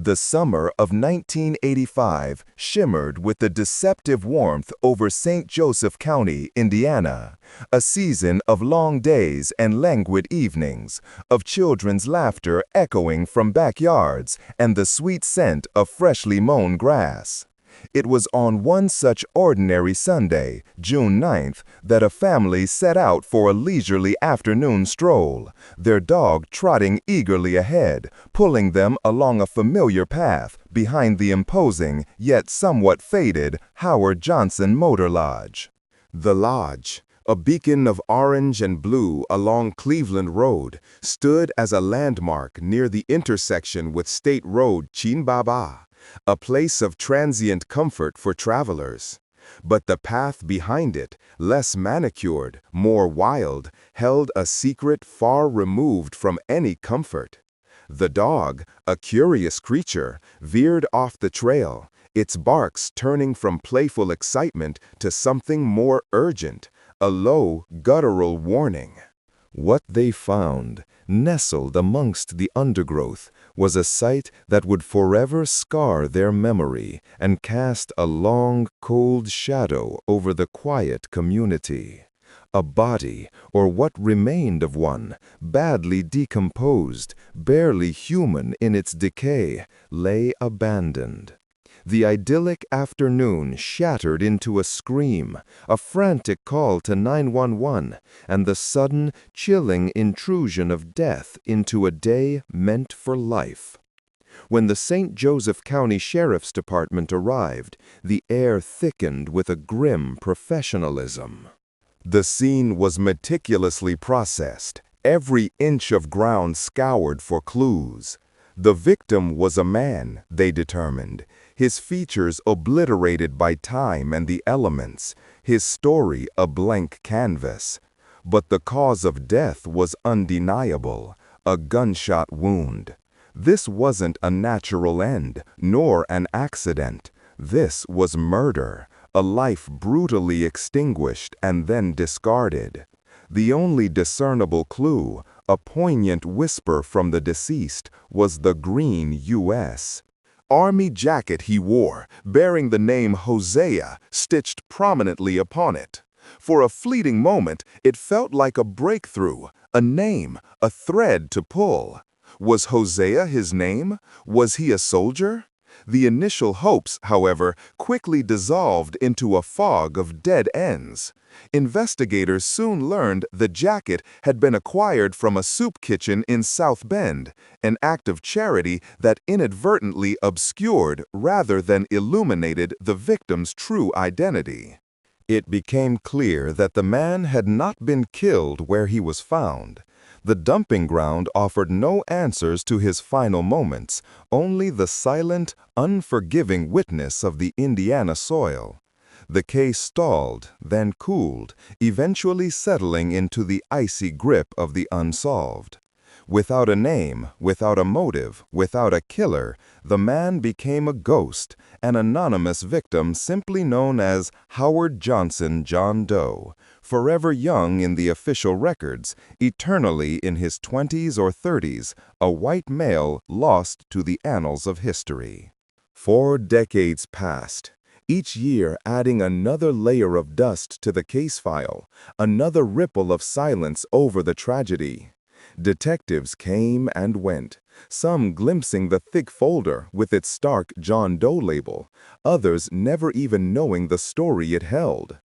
The summer of 1985 shimmered with a deceptive warmth over St. Joseph County, Indiana, a season of long days and languid evenings, of children's laughter echoing from backyards and the sweet scent of freshly mown grass. It was on one such ordinary Sunday, June 9th, that a family set out for a leisurely afternoon stroll, their dog trotting eagerly ahead, pulling them along a familiar path behind the imposing, yet somewhat faded, Howard Johnson Motor Lodge. The lodge, a beacon of orange and blue along Cleveland Road, stood as a landmark near the intersection with State Road Chinbaba, a place of transient comfort for travelers. But the path behind it, less manicured, more wild, held a secret far removed from any comfort. The dog, a curious creature, veered off the trail, its barks turning from playful excitement to something more urgent, a low, guttural warning. What they found, nestled amongst the undergrowth, was a sight that would forever scar their memory and cast a long, cold shadow over the quiet community. A body, or what remained of one, badly decomposed, barely human in its decay, lay abandoned. The idyllic afternoon shattered into a scream, a frantic call to 911, and the sudden, chilling intrusion of death into a day meant for life. When the St. Joseph County Sheriff's Department arrived, the air thickened with a grim professionalism. The scene was meticulously processed, every inch of ground scoured for clues. The victim was a man, they determined, his features obliterated by time and the elements, his story a blank canvas. But the cause of death was undeniable, a gunshot wound. This wasn't a natural end, nor an accident. This was murder, a life brutally extinguished and then discarded. The only discernible clue, a poignant whisper from the deceased, was the green U.S. Army jacket he wore, bearing the name Hosea stitched prominently upon it. For a fleeting moment, it felt like a breakthrough, a name, a thread to pull. Was Hosea his name? Was he a soldier? The initial hopes, however, quickly dissolved into a fog of dead ends. Investigators soon learned the jacket had been acquired from a soup kitchen in South Bend, an act of charity that inadvertently obscured rather than illuminated the victim's true identity. It became clear that the man had not been killed where he was found. The dumping ground offered no answers to his final moments, only the silent, unforgiving witness of the Indiana soil. The case stalled, then cooled, eventually settling into the icy grip of the unsolved. Without a name, without a motive, without a killer, the man became a ghost, an anonymous victim simply known as Howard Johnson John Doe, forever young in the official records, eternally in his 20s or 30s, a white male lost to the annals of history. 4 decades passed, each year adding another layer of dust to the case file, another ripple of silence over the tragedy. Detectives came and went, some glimpsing the thick folder with its stark John Doe label, others never even knowing the story it held.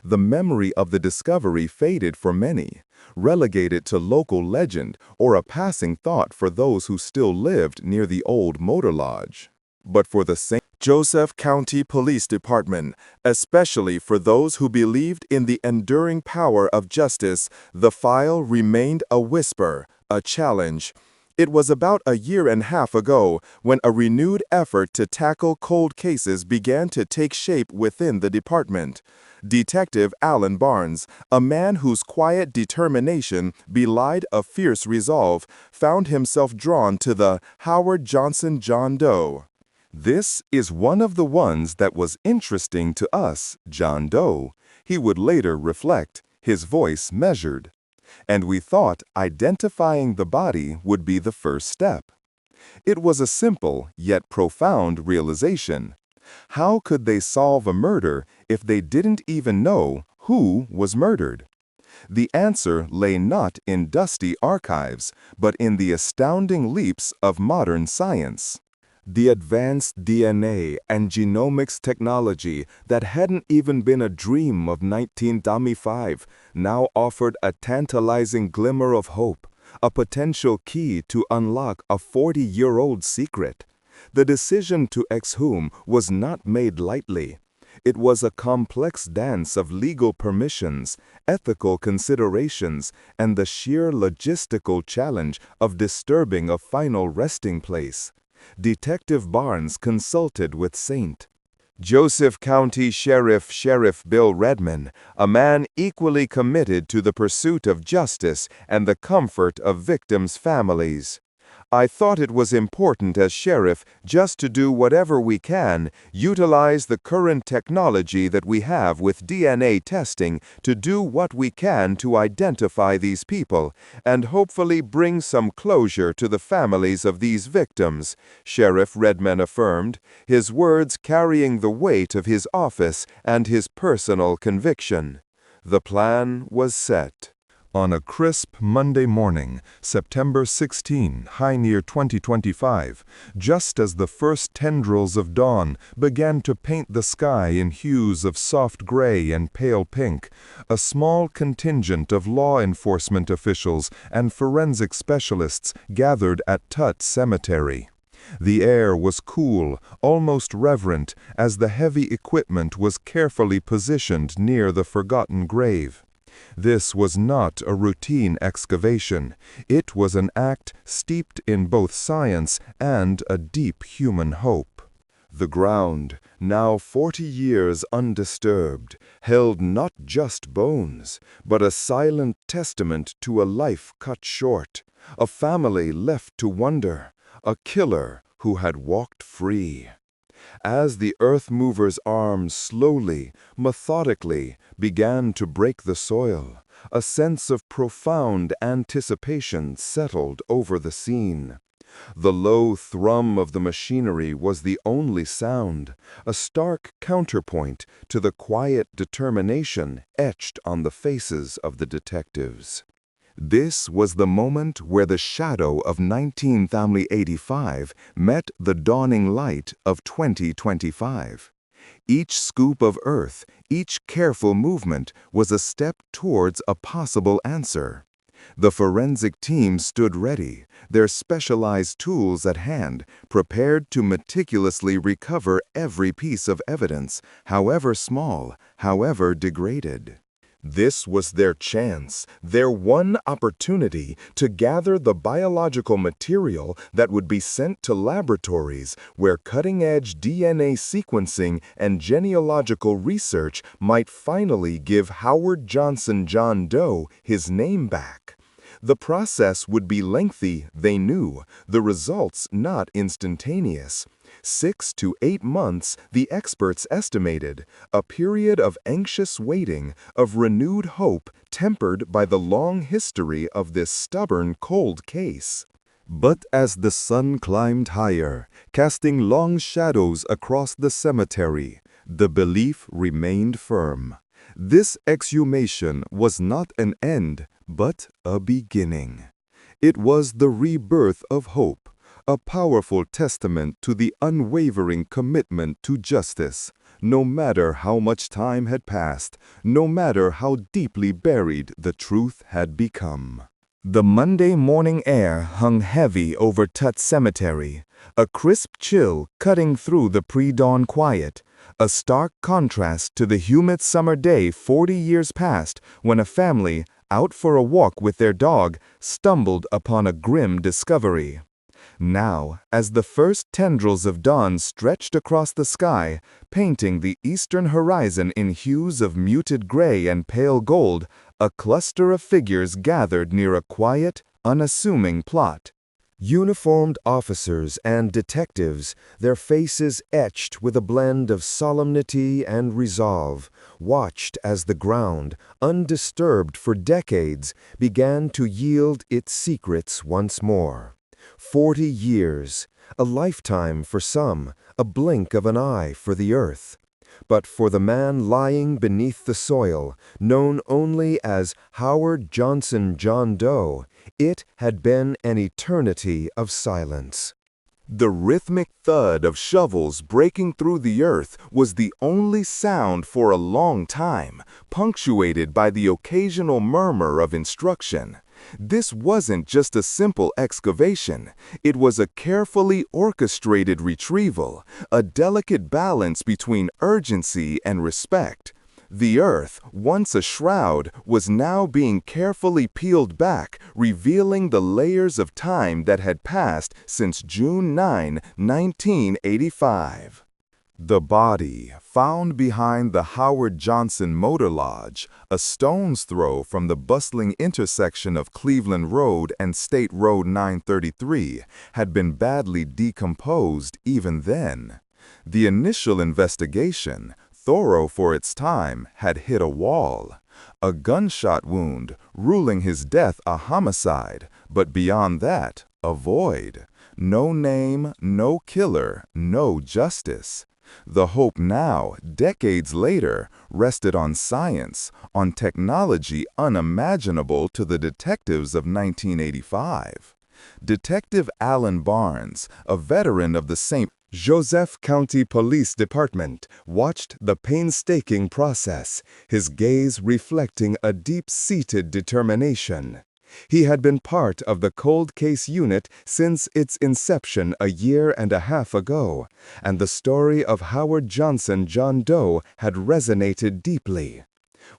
The memory of the discovery faded for many, relegated to local legend or a passing thought for those who still lived near the old motor lodge. But for the St. Joseph County Police Department, especially for those who believed in the enduring power of justice, the file remained a whisper, a challenge. It was about a year and a half ago when a renewed effort to tackle cold cases began to take shape within the department. Detective Alan Barnes, a man whose quiet determination belied a fierce resolve, found himself drawn to the Howard Johnson John Doe. "This is one of the ones that was interesting to us, John Doe," he would later reflect, his voice measured. "And we thought identifying the body would be the first step." It was a simple yet profound realization. How could they solve a murder if they didn't even know who was murdered? The answer lay not in dusty archives, but in the astounding leaps of modern science. The advanced DNA and genomics technology that hadn't even been a dream of 1925 now offered a tantalizing glimmer of hope, a potential key to unlock a 40-year-old secret. The decision to exhume was not made lightly. It was a complex dance of legal permissions, ethical considerations, and the sheer logistical challenge of disturbing a final resting place. Detective Barnes consulted with St. Joseph County Sheriff Bill Redman, a man equally committed to the pursuit of justice and the comfort of victims' families. I thought it was important as sheriff just to do whatever we can, utilize the current technology that we have with DNA testing to do what we can to identify these people and hopefully bring some closure to the families of these victims, Sheriff Redman affirmed, his words carrying the weight of his office and his personal conviction. The plan was set. On a crisp Monday morning, September 16, high near 2025, just as the first tendrils of dawn began to paint the sky in hues of soft gray and pale pink, a small contingent of law enforcement officials and forensic specialists gathered at Tut Cemetery. The air was cool, almost reverent, as the heavy equipment was carefully positioned near the forgotten grave. This was not a routine excavation. It was an act steeped in both science and a deep human hope. The ground, now 40 years undisturbed, held not just bones, but a silent testament to a life cut short, a family left to wonder, a killer who had walked free. As the earth mover's arms slowly, methodically began to break the soil, a sense of profound anticipation settled over the scene. The low thrum of the machinery was the only sound, a stark counterpoint to the quiet determination etched on the faces of the detectives. This was the moment where the shadow of 1985 met the dawning light of 2025. Each scoop of earth, each careful movement was a step towards a possible answer. The forensic team stood ready, their specialized tools at hand, prepared to meticulously recover every piece of evidence, however small, however degraded. This was their chance, their one opportunity to gather the biological material that would be sent to laboratories where cutting-edge DNA sequencing and genealogical research might finally give Howard Johnson John Doe his name back. The process would be lengthy, they knew, the results not instantaneous. 6 to 8 months, the experts estimated, a period of anxious waiting, of renewed hope tempered by the long history of this stubborn cold case. But as the sun climbed higher, casting long shadows across the cemetery, the belief remained firm. This exhumation was not an end, but a beginning. It was the rebirth of hope, a powerful testament to the unwavering commitment to justice, no matter how much time had passed, no matter how deeply buried the truth had become. The Monday morning air hung heavy over Tut Cemetery, a crisp chill cutting through the pre-dawn quiet, a stark contrast to the humid summer day 40 years past when a family, out for a walk with their dog, stumbled upon a grim discovery. Now, as the first tendrils of dawn stretched across the sky, painting the eastern horizon in hues of muted gray and pale gold, a cluster of figures gathered near a quiet, unassuming plot. Uniformed officers and detectives, their faces etched with a blend of solemnity and resolve, watched as the ground, undisturbed for decades, began to yield its secrets once more. 40 years, a lifetime for some, a blink of an eye for the earth. But for the man lying beneath the soil, known only as Howard Johnson John Doe, it had been an eternity of silence. The rhythmic thud of shovels breaking through the earth was the only sound for a long time, punctuated by the occasional murmur of instruction. This wasn't just a simple excavation. It was a carefully orchestrated retrieval, a delicate balance between urgency and respect. The earth, once a shroud, was now being carefully peeled back, revealing the layers of time that had passed since June 9, 1985. The body, found behind the Howard Johnson Motor Lodge, a stone's throw from the bustling intersection of Cleveland Road and State Road 933, had been badly decomposed even then. The initial investigation, thorough for its time, had hit a wall. A gunshot wound, ruling his death a homicide, but beyond that, a void. No name, no killer, no justice. The hope now, decades later, rested on science, on technology unimaginable to the detectives of 1985. Detective Alan Barnes, a veteran of the St. Joseph County Police Department, watched the painstaking process, his gaze reflecting a deep-seated determination. He had been part of the cold case unit since its inception a year and a half ago, and the story of Howard Johnson John Doe had resonated deeply.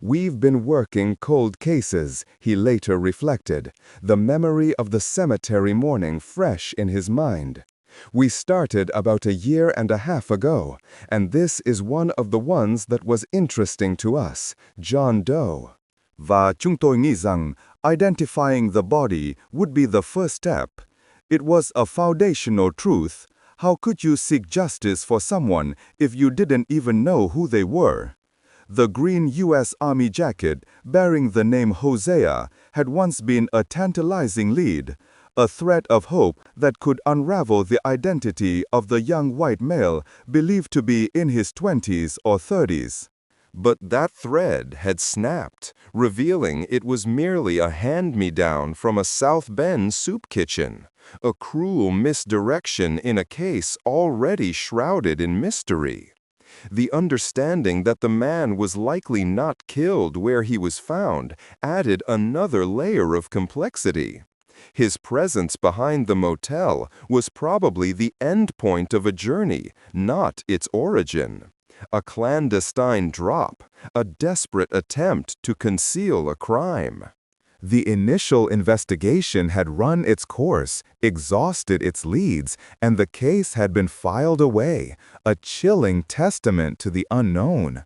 "We've been working cold cases," he later reflected, the memory of the cemetery morning fresh in his mind. "We started about a year and a half ago, and this is one of the ones that was interesting to us, John Doe. Và chúng tôi nghĩ rằng identifying the body would be the first step. It was a foundational truth. How could you seek justice for someone if you didn't even know who they were?" The green U.S. Army jacket, bearing the name Hosea, had once been a tantalizing lead, a thread of hope that could unravel the identity of the young white male believed to be in his 20s or 30s. But that thread had snapped, revealing it was merely a hand-me-down from a South Bend soup kitchen, a cruel misdirection in a case already shrouded in mystery. The understanding that the man was likely not killed where he was found added another layer of complexity. His presence behind the motel was probably the end point of a journey, not its origin. A clandestine drop, a desperate attempt to conceal a crime. The initial investigation had run its course, exhausted its leads, and the case had been filed away, a chilling testament to the unknown.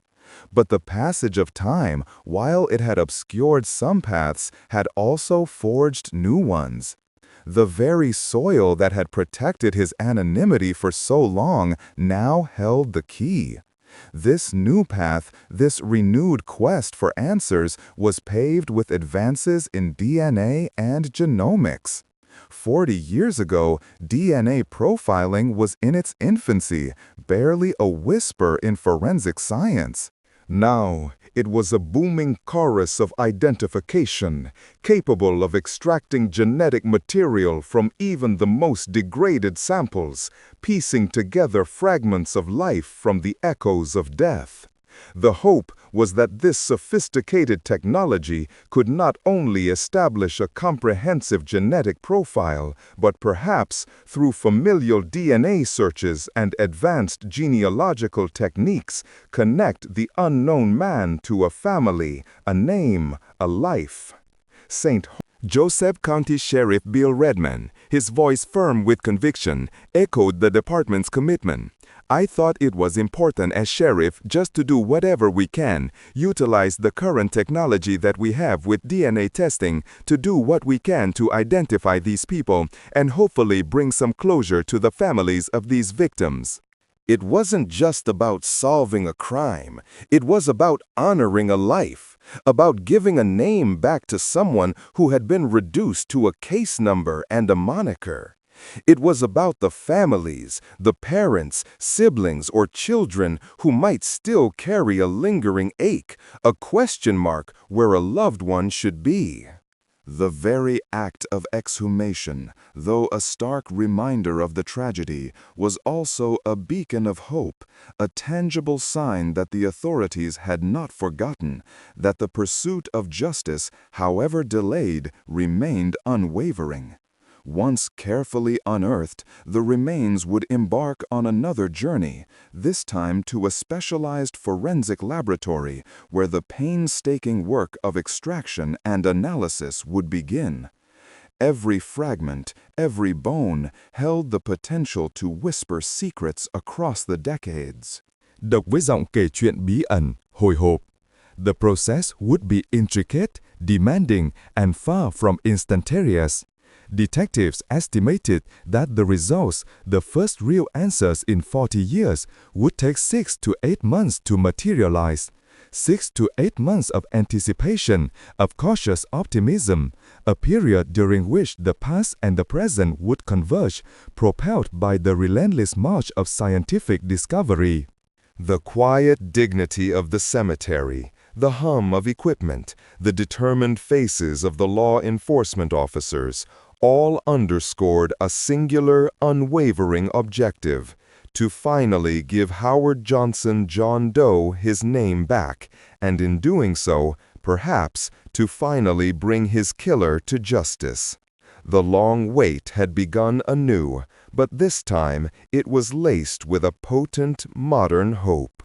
But the passage of time, while it had obscured some paths, had also forged new ones. The very soil that had protected his anonymity for so long now held the key. This new path, this renewed quest for answers, was paved with advances in DNA and genomics. 40 years ago, DNA profiling was in its infancy, barely a whisper in forensic science. Now, it was a booming chorus of identification, capable of extracting genetic material from even the most degraded samples, piecing together fragments of life from the echoes of death. The hope was that this sophisticated technology could not only establish a comprehensive genetic profile, but perhaps, through familial DNA searches and advanced genealogical techniques, connect the unknown man to a family, a name, a life. St. Joseph County Sheriff Bill Redman, his voice firm with conviction, echoed the department's commitment. "I thought it was important as sheriff just to do whatever we can, utilize the current technology that we have with DNA testing to do what we can to identify these people and hopefully bring some closure to the families of these victims." It wasn't just about solving a crime. It was about honoring a life, about giving a name back to someone who had been reduced to a case number and a moniker. It was about the families, the parents, siblings, or children who might still carry a lingering ache, a question mark where a loved one should be. The very act of exhumation, though a stark reminder of the tragedy, was also a beacon of hope, a tangible sign that the authorities had not forgotten, that the pursuit of justice, however delayed, remained unwavering. Once carefully unearthed, the remains would embark on another journey, this time to a specialized forensic laboratory where the painstaking work of extraction and analysis would begin. Every fragment, every bone, held the potential to whisper secrets across the decades. Đọc với giọng kể chuyện bí ẩn, hồi hộp. The process would be intricate, demanding, and far from instantaneous. Detectives estimated that the results, the first real answers in 40 years, would take 6 to 8 months to materialize. 6 to 8 months of anticipation, of cautious optimism, a period during which the past and the present would converge, propelled by the relentless march of scientific discovery. The quiet dignity of the cemetery, the hum of equipment, the determined faces of the law enforcement officers, all underscored a singular, unwavering objective: to finally give Howard Johnson John Doe his name back, and in doing so, perhaps, to finally bring his killer to justice. The long wait had begun anew, but this time it was laced with a potent, modern hope.